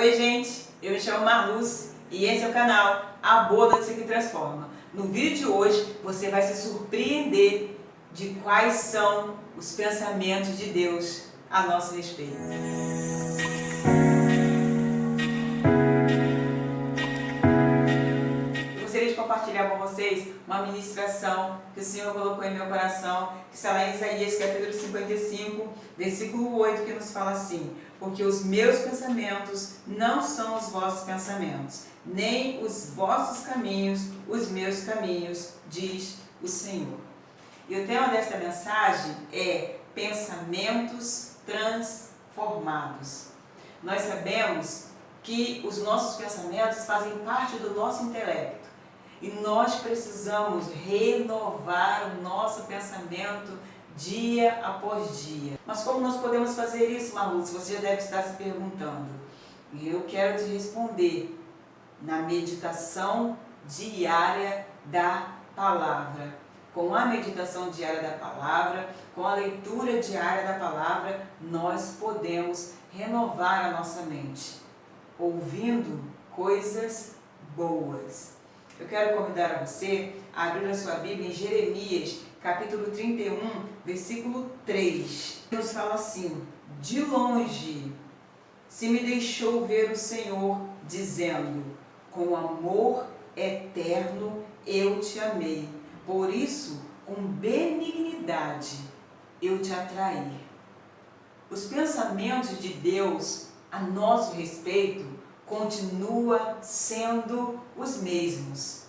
Oi gente, eu me chamo Marluz e esse é o canal A Boa Notícia que Transforma. No vídeo de hoje você vai se surpreender de quais são os pensamentos de Deus a nosso respeito. Eu gostaria de compartilhar com vocês uma ministração que o Senhor colocou em meu coração, que está lá em Isaías capítulo 55, versículo 8, que nos fala assim: porque os meus pensamentos não são os vossos pensamentos, nem os vossos caminhos, os meus caminhos, diz o Senhor. E o tema desta mensagem é pensamentos transformados. Nós sabemos que os nossos pensamentos fazem parte do nosso intelecto e nós precisamos renovar o nosso pensamento dia após dia. Mas como nós podemos fazer isso, Marluz? Você já deve estar se perguntando. E eu quero te responder na meditação diária da palavra. Com a meditação diária da palavra, com a leitura diária da palavra, nós podemos renovar a nossa mente, ouvindo coisas boas. Eu quero convidar a você a abrir a sua Bíblia em Jeremias, capítulo 31, versículo 3. Deus fala assim: de longe se me deixou ver o Senhor, dizendo, com amor eterno eu te amei, por isso com benignidade eu te atraí. Os pensamentos de Deus a nosso respeito continuam sendo os mesmos.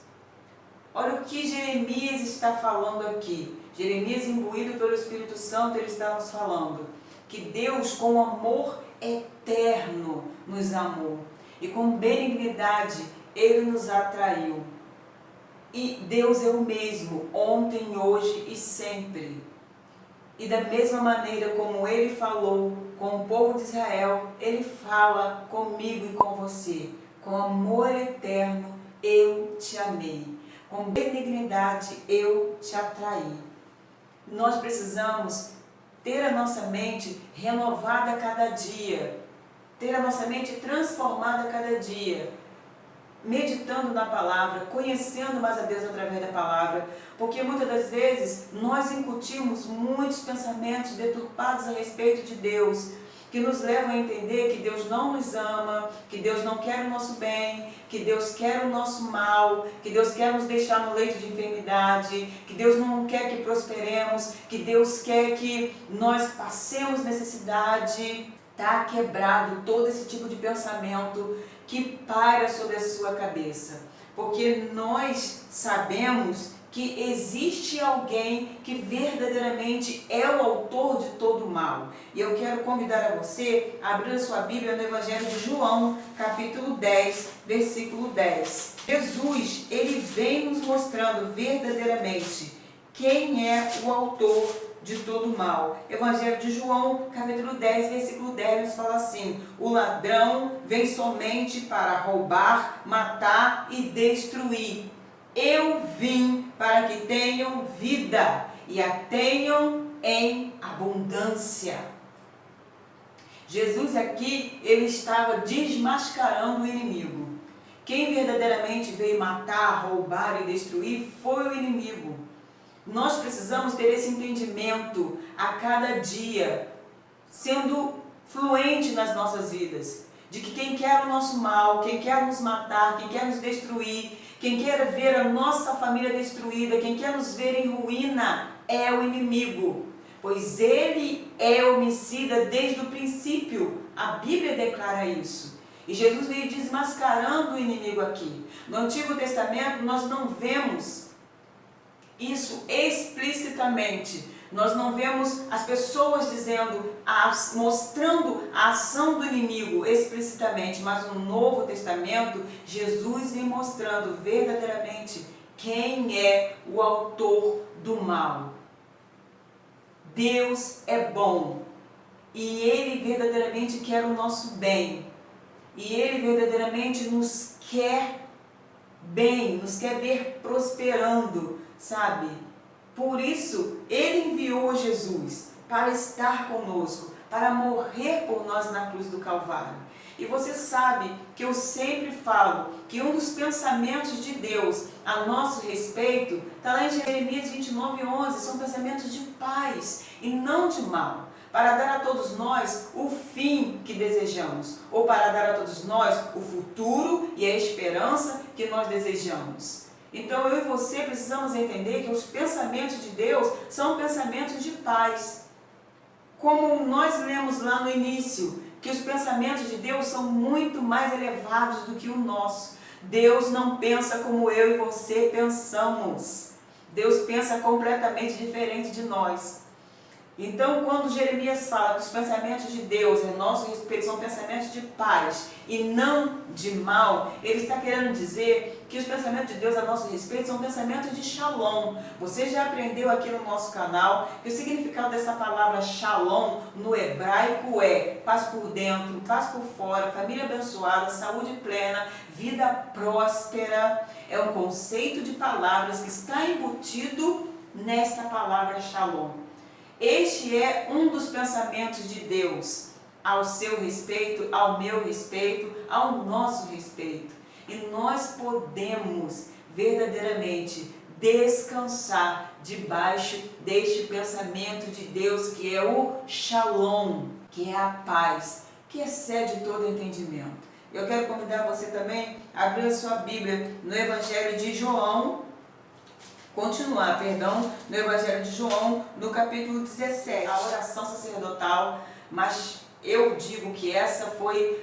Olha o que Jeremias está falando aqui. Jeremias, imbuído pelo Espírito Santo, ele está nos falando que Deus, com amor eterno, nos amou. E com benignidade, Ele nos atraiu. E Deus é o mesmo, ontem, hoje e sempre. E da mesma maneira como Ele falou com o povo de Israel, Ele fala comigo e com você. Com amor eterno, eu te amei. Com benignidade eu te atraí. Nós precisamos ter a nossa mente renovada a cada dia, ter a nossa mente transformada a cada dia, meditando na palavra, conhecendo mais a Deus através da palavra, porque muitas das vezes nós incutimos muitos pensamentos deturpados a respeito de Deus, que nos levam a entender que Deus não nos ama, que Deus não quer o nosso bem, que Deus quer o nosso mal, que Deus quer nos deixar no leito de enfermidade, que Deus não quer que prosperemos, que Deus quer que nós passemos necessidade. Está quebrado todo esse tipo de pensamento que paira sobre a sua cabeça, porque nós sabemos que existe alguém que verdadeiramente é o autor de todo o mal. E eu quero convidar a você a abrir a sua Bíblia no Evangelho de João, capítulo 10, versículo 10. Jesus, ele vem nos mostrando verdadeiramente quem é o autor de todo o mal. Evangelho de João, capítulo 10, versículo 10, nos fala assim: o ladrão vem somente para roubar, matar e destruir. Eu vim para que tenham vida e a tenham em abundância. Jesus aqui, ele estava desmascarando o inimigo. Quem verdadeiramente veio matar, roubar e destruir foi o inimigo. Nós precisamos ter esse entendimento a cada dia, sendo fluente nas nossas vidas, de que quem quer o nosso mal, quem quer nos matar, quem quer nos destruir, quem quer ver a nossa família destruída, quem quer nos ver em ruína, é o inimigo, pois ele é homicida desde o princípio. A Bíblia declara isso. E Jesus veio desmascarando o inimigo aqui. No Antigo Testamento nós não vemos isso explicitamente. Nós não vemos as pessoas dizendo, mostrando a ação do inimigo explicitamente, mas no Novo Testamento, Jesus vem mostrando verdadeiramente quem é o autor do mal. Deus é bom e Ele verdadeiramente quer o nosso bem. E Ele verdadeiramente nos quer bem, nos quer ver prosperando, sabe? Por isso, Ele enviou Jesus para estar conosco, para morrer por nós na cruz do Calvário. E você sabe que eu sempre falo que um dos pensamentos de Deus a nosso respeito está lá em Jeremias 29:11, são pensamentos de paz e não de mal, para dar a todos nós o fim que desejamos, ou para dar a todos nós o futuro e a esperança que nós desejamos. Então eu e você precisamos entender que os pensamentos de Deus são pensamentos de paz. Como nós lemos lá no início, que os pensamentos de Deus são muito mais elevados do que o nosso. Deus não pensa como eu e você pensamos. Deus pensa completamente diferente de nós. Então, quando Jeremias fala que os pensamentos de Deus a nosso respeito são pensamentos de paz e não de mal, ele está querendo dizer que os pensamentos de Deus a nosso respeito são pensamentos de shalom. Você já aprendeu aqui no nosso canal que o significado dessa palavra shalom no hebraico é paz por dentro, paz por fora, família abençoada, saúde plena, vida próspera. É um conceito de palavras que está embutido nesta palavra shalom. Este é um dos pensamentos de Deus ao seu respeito, ao meu respeito, ao nosso respeito. E nós podemos verdadeiramente descansar debaixo deste pensamento de Deus, que é o Shalom, que é a paz, que excede todo entendimento. Eu quero convidar você também a abrir a sua Bíblia no Evangelho de João, no Evangelho de João, no capítulo 17, a oração sacerdotal, mas eu digo que essa foi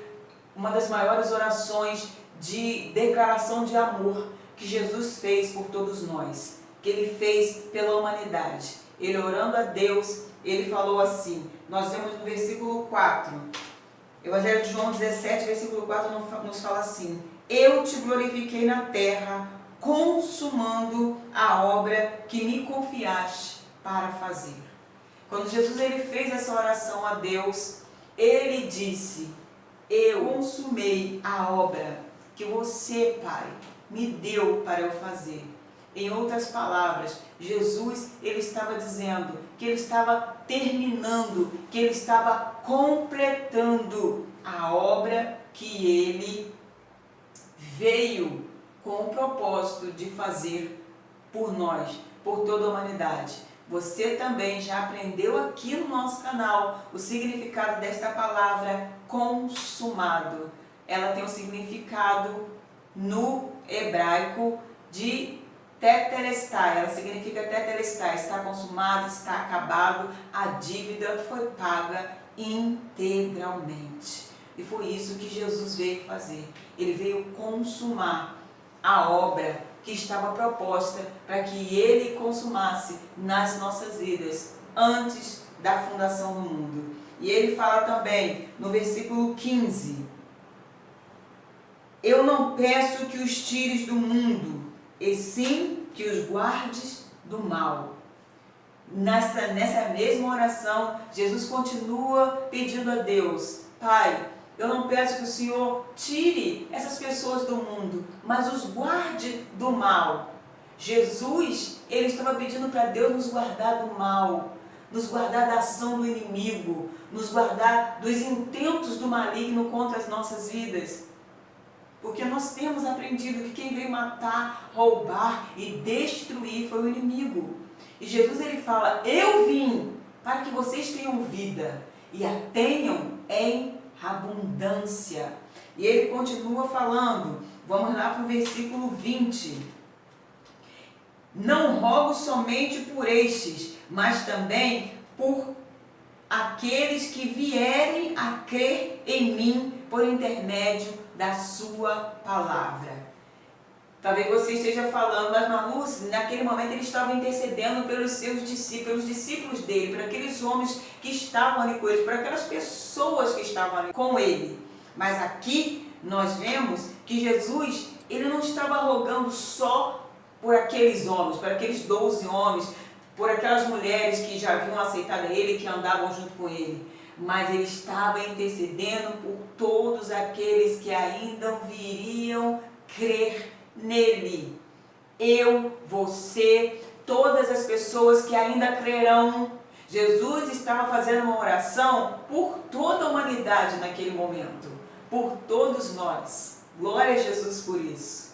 uma das maiores orações de declaração de amor que Jesus fez por todos nós, que Ele fez pela humanidade. Ele orando a Deus, Ele falou assim, nós vemos no versículo 4, Evangelho de João 17, versículo 4 nos fala assim, eu te glorifiquei na terra, consumando a obra que me confiaste para fazer. Quando Jesus ele fez essa oração a Deus, ele disse, eu consumei a obra que você, Pai, me deu para eu fazer. Em outras palavras, Jesus ele estava dizendo que ele estava terminando, que ele estava completando a obra que ele veio com o propósito de fazer por nós, por toda a humanidade. Você também já aprendeu aqui no nosso canal o significado desta palavra consumado. Ela tem um significado no hebraico de tetelestai. Ela significa tetelestai, está consumado, está acabado, a dívida foi paga integralmente. E foi isso que Jesus veio fazer. Ele veio consumar a obra que estava proposta para que Ele consumasse nas nossas vidas antes da fundação do mundo. E Ele fala também no versículo 15, eu não peço que os tires do mundo, e sim que os guardes do mal. Nessa mesma oração, Jesus continua pedindo a Deus, Pai, eu não peço que o Senhor tire essas pessoas do mundo, mas os guarde do mal. Jesus, ele estava pedindo para Deus nos guardar do mal, nos guardar da ação do inimigo, nos guardar dos intentos do maligno contra as nossas vidas. Porque nós temos aprendido que quem veio matar, roubar e destruir foi o inimigo. E Jesus ele fala, eu vim para que vocês tenham vida e a tenham em abundância. E ele continua falando, vamos lá para o versículo 20. Não rogo somente por estes, mas também por aqueles que vierem a crer em mim por intermédio da sua palavra. Talvez você esteja falando, mas Marlúcia, naquele momento ele estava intercedendo pelos seus discípulos, pelos discípulos dele, por aqueles homens que estavam ali com ele, por aquelas pessoas que estavam ali com ele. Mas aqui nós vemos que Jesus, ele não estava rogando só por aqueles homens, por aqueles 12 homens, por aquelas mulheres que já haviam aceitado ele, que andavam junto com ele. Mas ele estava intercedendo por todos aqueles que ainda viriam crer nele. Eu, você, todas as pessoas que ainda crerão. Jesus estava fazendo uma oração por toda a humanidade naquele momento. por todos nós. Glória a Jesus por isso.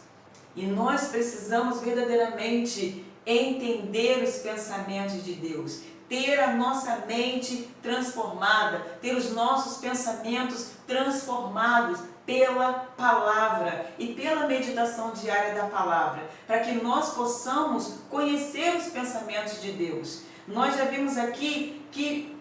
E nós precisamos verdadeiramente entender os pensamentos de Deus, ter a nossa mente transformada, ter os nossos pensamentos transformados pela palavra e pela meditação diária da palavra, para que nós possamos conhecer os pensamentos de Deus. Nós já vimos aqui que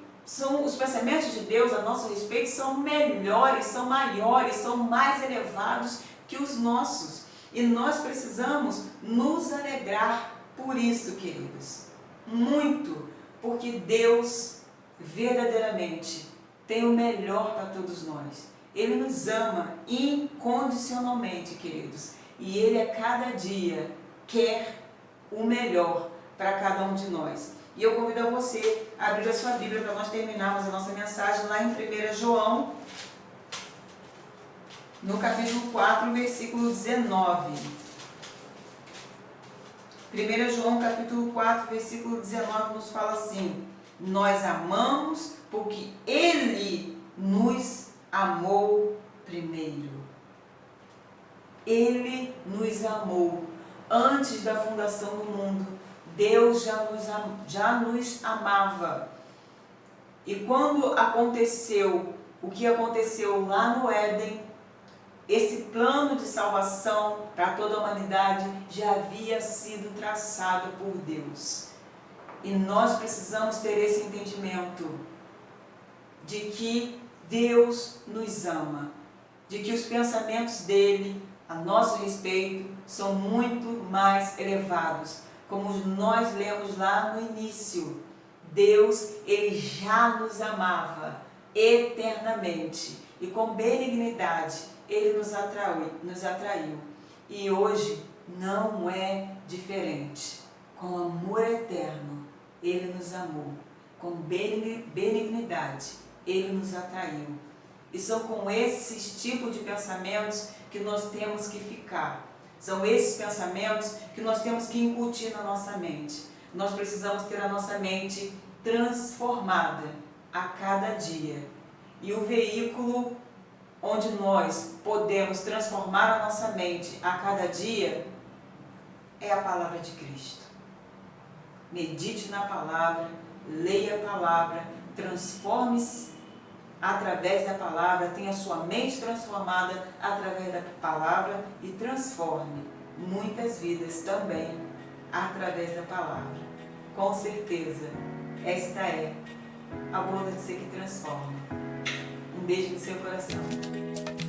os pensamentos de Deus a nosso respeito são melhores, são maiores, são mais elevados que os nossos. E nós precisamos nos alegrar por isso, queridos. Muito, porque Deus verdadeiramente tem o melhor para todos nós. Ele nos ama incondicionalmente, queridos. E Ele a cada dia quer o melhor para cada um de nós. E eu convido a você a abrir a sua Bíblia para nós terminarmos a nossa mensagem lá em 1 João, no capítulo 4, versículo 19. 1 João, capítulo 4, versículo 19, nos fala assim: nós amamos porque Ele nos amou primeiro. Ele nos amou antes da fundação do mundo. Deus já nos amava. E quando aconteceu o que aconteceu lá no Éden, esse plano de salvação para toda a humanidade já havia sido traçado por Deus. E nós precisamos ter esse entendimento de que Deus nos ama, de que os pensamentos dele a nosso respeito são muito mais elevados. Como nós lemos lá no início, Deus, Ele já nos amava eternamente e com benignidade Ele nos atraiu. E hoje não é diferente. Com amor eterno, Ele nos amou. Com benignidade, Ele nos atraiu. E são com esses tipos de pensamentos que nós temos que ficar. São esses pensamentos que nós temos que incutir na nossa mente. Nós precisamos ter a nossa mente transformada a cada dia. E o veículo onde nós podemos transformar a nossa mente a cada dia é a palavra de Cristo. Medite na palavra, leia a palavra, transforme-se através da palavra, tenha sua mente transformada através da palavra e transforme muitas vidas também através da palavra. Com certeza, esta é a boa notícia que transforma. Um beijo no seu coração.